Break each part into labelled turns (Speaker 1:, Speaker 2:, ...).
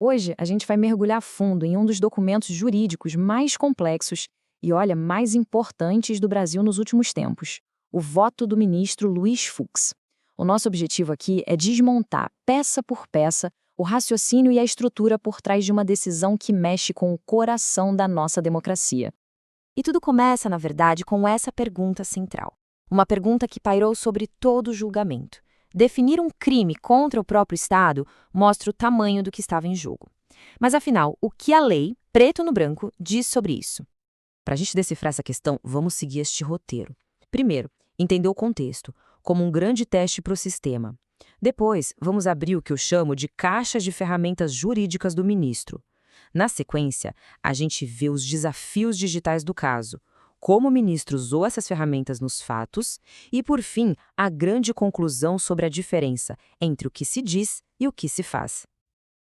Speaker 1: Hoje, a gente vai mergulhar fundo em um dos documentos jurídicos mais complexos e, olha, mais importantes do Brasil nos últimos tempos: o voto do ministro Luiz Fux. O nosso objetivo aqui é desmontar, peça por peça, o raciocínio e a estrutura por trás de uma decisão que mexe com o coração da nossa democracia.
Speaker 2: E tudo começa, na verdade, com essa pergunta central. Uma pergunta que pairou sobre todo o julgamento. Definir um crime contra o próprio Estado mostra o tamanho do que estava em jogo. Mas, afinal, o que a lei, preto no branco, diz sobre isso? Para a gente decifrar essa questão, vamos seguir este roteiro. Primeiro, entender o contexto, como um grande teste para o sistema. Depois, vamos abrir o que eu chamo de caixa de ferramentas jurídicas do ministro. Na sequência, a gente vê os desafios digitais do caso, como o ministro usou essas ferramentas nos fatos e, por fim, a grande conclusão sobre a diferença entre o que se diz e o que se faz.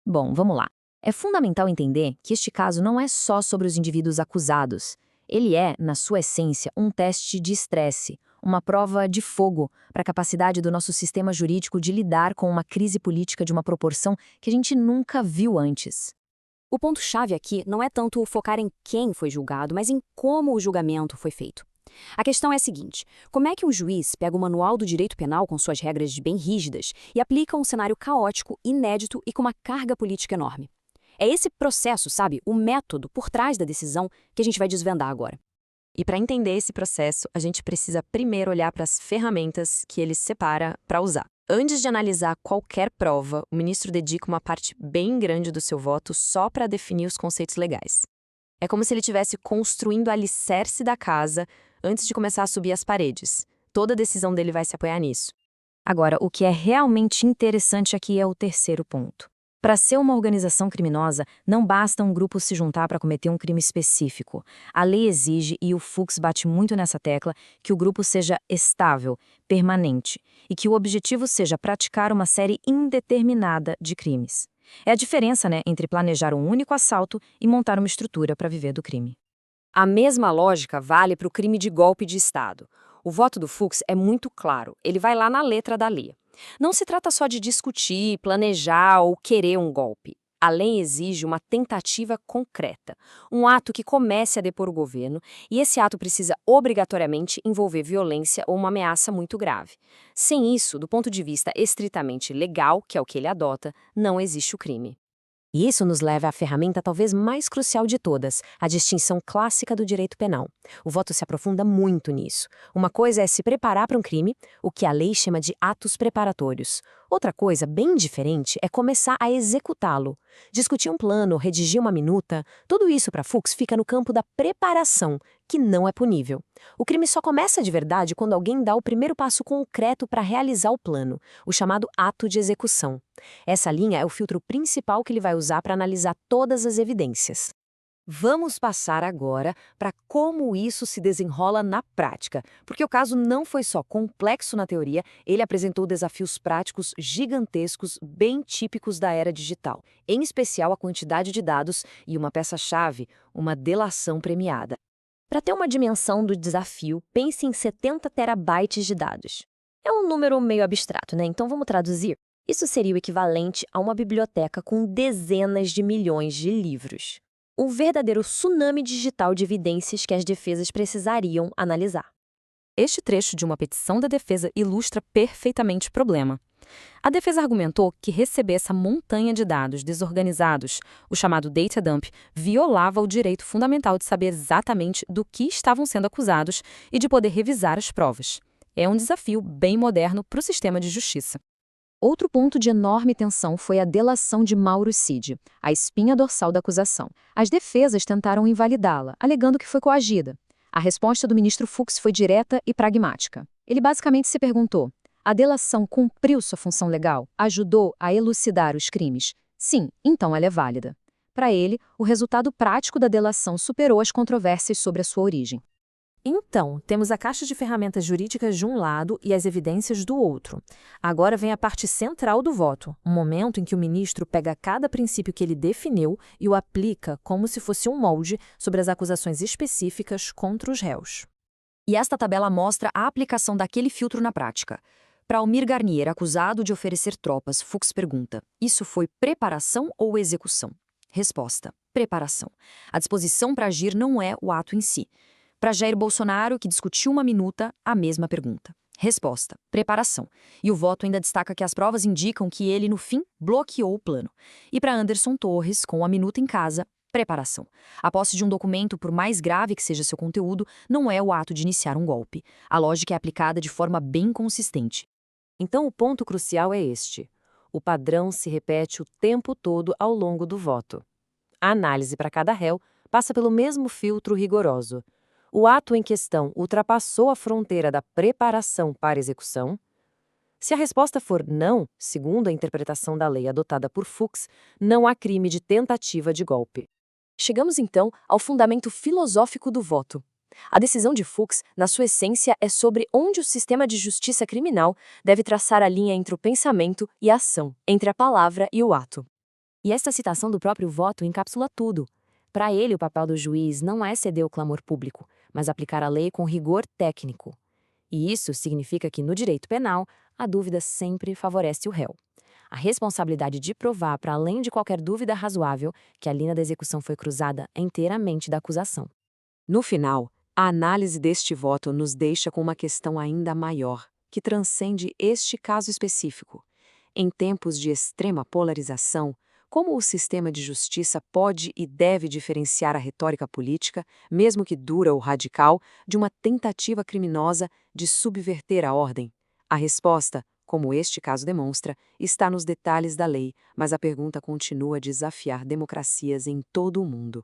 Speaker 1: Bom, vamos lá. É fundamental entender que este caso não é só sobre os indivíduos acusados. Ele é, na sua essência, um teste de estresse, uma prova de fogo para a capacidade do nosso sistema jurídico de lidar com uma crise política de uma proporção que a gente nunca viu antes.
Speaker 2: O ponto-chave aqui não é tanto focar em quem foi julgado, mas em como o julgamento foi feito. A questão é a seguinte: como é que um juiz pega o manual do direito penal com suas regras bem rígidas e aplica um cenário caótico, inédito e com uma carga política enorme? É esse processo, sabe, o método por trás da decisão que a gente vai desvendar agora. E para entender esse processo, a gente precisa primeiro olhar para as ferramentas que ele separa para usar. Antes de analisar qualquer prova, o ministro dedica uma parte bem grande do seu voto só para definir os conceitos legais. É como se ele estivesse construindo o alicerce da casa antes de começar a subir as paredes. Toda decisão dele vai se apoiar nisso.
Speaker 1: Agora, o que é realmente interessante aqui é o terceiro ponto. Para ser uma organização criminosa, não basta um grupo se juntar para cometer um crime específico. A lei exige, e o Fux bate muito nessa tecla, que o grupo seja estável, permanente, e que o objetivo seja praticar uma série indeterminada de crimes. É a diferença, né, entre planejar um único assalto e montar uma estrutura para viver do crime.
Speaker 2: A mesma lógica vale para o crime de golpe de Estado. O voto do Fux é muito claro, ele vai lá na letra da lei. Não se trata só de discutir, planejar ou querer um golpe. A lei exige uma tentativa concreta, um ato que comece a depor o governo, e esse ato precisa obrigatoriamente envolver violência ou uma ameaça muito grave. Sem isso, do ponto de vista estritamente legal, que é o que ele adota, não existe o crime. E isso nos leva à ferramenta talvez mais crucial de todas, a distinção clássica do direito penal. O voto se aprofunda muito nisso. Uma coisa é se preparar para um crime, o que a lei chama de atos preparatórios. Outra coisa, bem diferente, é começar a executá-lo. Discutir um plano, redigir uma minuta, tudo isso para Fux fica no campo da preparação, que não é punível. O crime só começa de verdade quando alguém dá o primeiro passo concreto para realizar o plano, o chamado ato de execução. Essa linha é o filtro principal que ele vai usar para analisar todas as evidências. Vamos passar agora para como isso se desenrola na prática, porque o caso não foi só complexo na teoria, ele apresentou desafios práticos gigantescos, bem típicos da era digital, em especial a quantidade de dados e uma peça-chave, uma delação premiada. Para ter uma dimensão do desafio, pense em 70 terabytes de dados. É um número meio abstrato, né? Então vamos traduzir. Isso seria o equivalente a uma biblioteca com dezenas de milhões de livros. Um verdadeiro tsunami digital de evidências que as defesas precisariam analisar.
Speaker 1: Este trecho de uma petição da defesa ilustra perfeitamente o problema. A defesa argumentou que receber essa montanha de dados desorganizados, o chamado data dump, violava o direito fundamental de saber exatamente do que estavam sendo acusados e de poder revisar as provas. É um desafio bem moderno para o sistema de justiça. Outro ponto de enorme tensão foi a delação de Mauro Cid, a espinha dorsal da acusação. As defesas tentaram invalidá-la, alegando que foi coagida. A resposta do ministro Fux foi direta e pragmática. Ele basicamente se perguntou: a delação cumpriu sua função legal? Ajudou a elucidar os crimes? Sim, então ela é válida. Para ele, o resultado prático da delação superou as controvérsias sobre a sua origem.
Speaker 2: Então, temos a caixa de ferramentas jurídicas de um lado e as evidências do outro. Agora vem a parte central do voto, um momento em que o ministro pega cada princípio que ele definiu e o aplica como se fosse um molde sobre as acusações específicas contra os réus.
Speaker 1: E esta tabela mostra a aplicação daquele filtro na prática.
Speaker 2: Para Almir Garnier, acusado de oferecer tropas, Fuchs pergunta: isso foi preparação ou execução? Resposta: preparação. A disposição para agir não é o ato em si. Para Jair Bolsonaro, que discutiu uma minuta, a mesma pergunta. Resposta: preparação. E o voto ainda destaca que as provas indicam que ele, no fim, bloqueou o plano. E para Anderson Torres, com a minuta em casa, preparação. A posse de um documento, por mais grave que seja seu conteúdo, não é o ato de iniciar um golpe. A lógica é aplicada de forma bem consistente. Então, o ponto crucial é este. O padrão se repete o tempo todo ao longo do voto. A análise para cada réu passa pelo mesmo filtro rigoroso. O ato em questão ultrapassou a fronteira da preparação para execução? Se a resposta for não, segundo a interpretação da lei adotada por Fuchs, não há crime de tentativa de golpe. Chegamos então ao fundamento filosófico do voto. A decisão de Fuchs, na sua essência, é sobre onde o sistema de justiça criminal deve traçar a linha entre o pensamento e a ação, entre a palavra e o ato. E esta citação do próprio voto encapsula tudo. Para ele, o papel do juiz não é ceder o clamor público, mas aplicar a lei com rigor técnico. E isso significa que, no direito penal, a dúvida sempre favorece o réu. A responsabilidade de provar, para além de qualquer dúvida razoável, que a linha da execução foi cruzada inteiramente da acusação. No final, a análise deste voto nos deixa com uma questão ainda maior, que transcende este caso específico. Em tempos de extrema polarização, como o sistema de justiça pode e deve diferenciar a retórica política, mesmo que dura ou radical, de uma tentativa criminosa de subverter a ordem? A resposta, como este caso demonstra, está nos detalhes da lei, mas a pergunta continua a desafiar democracias em todo o mundo.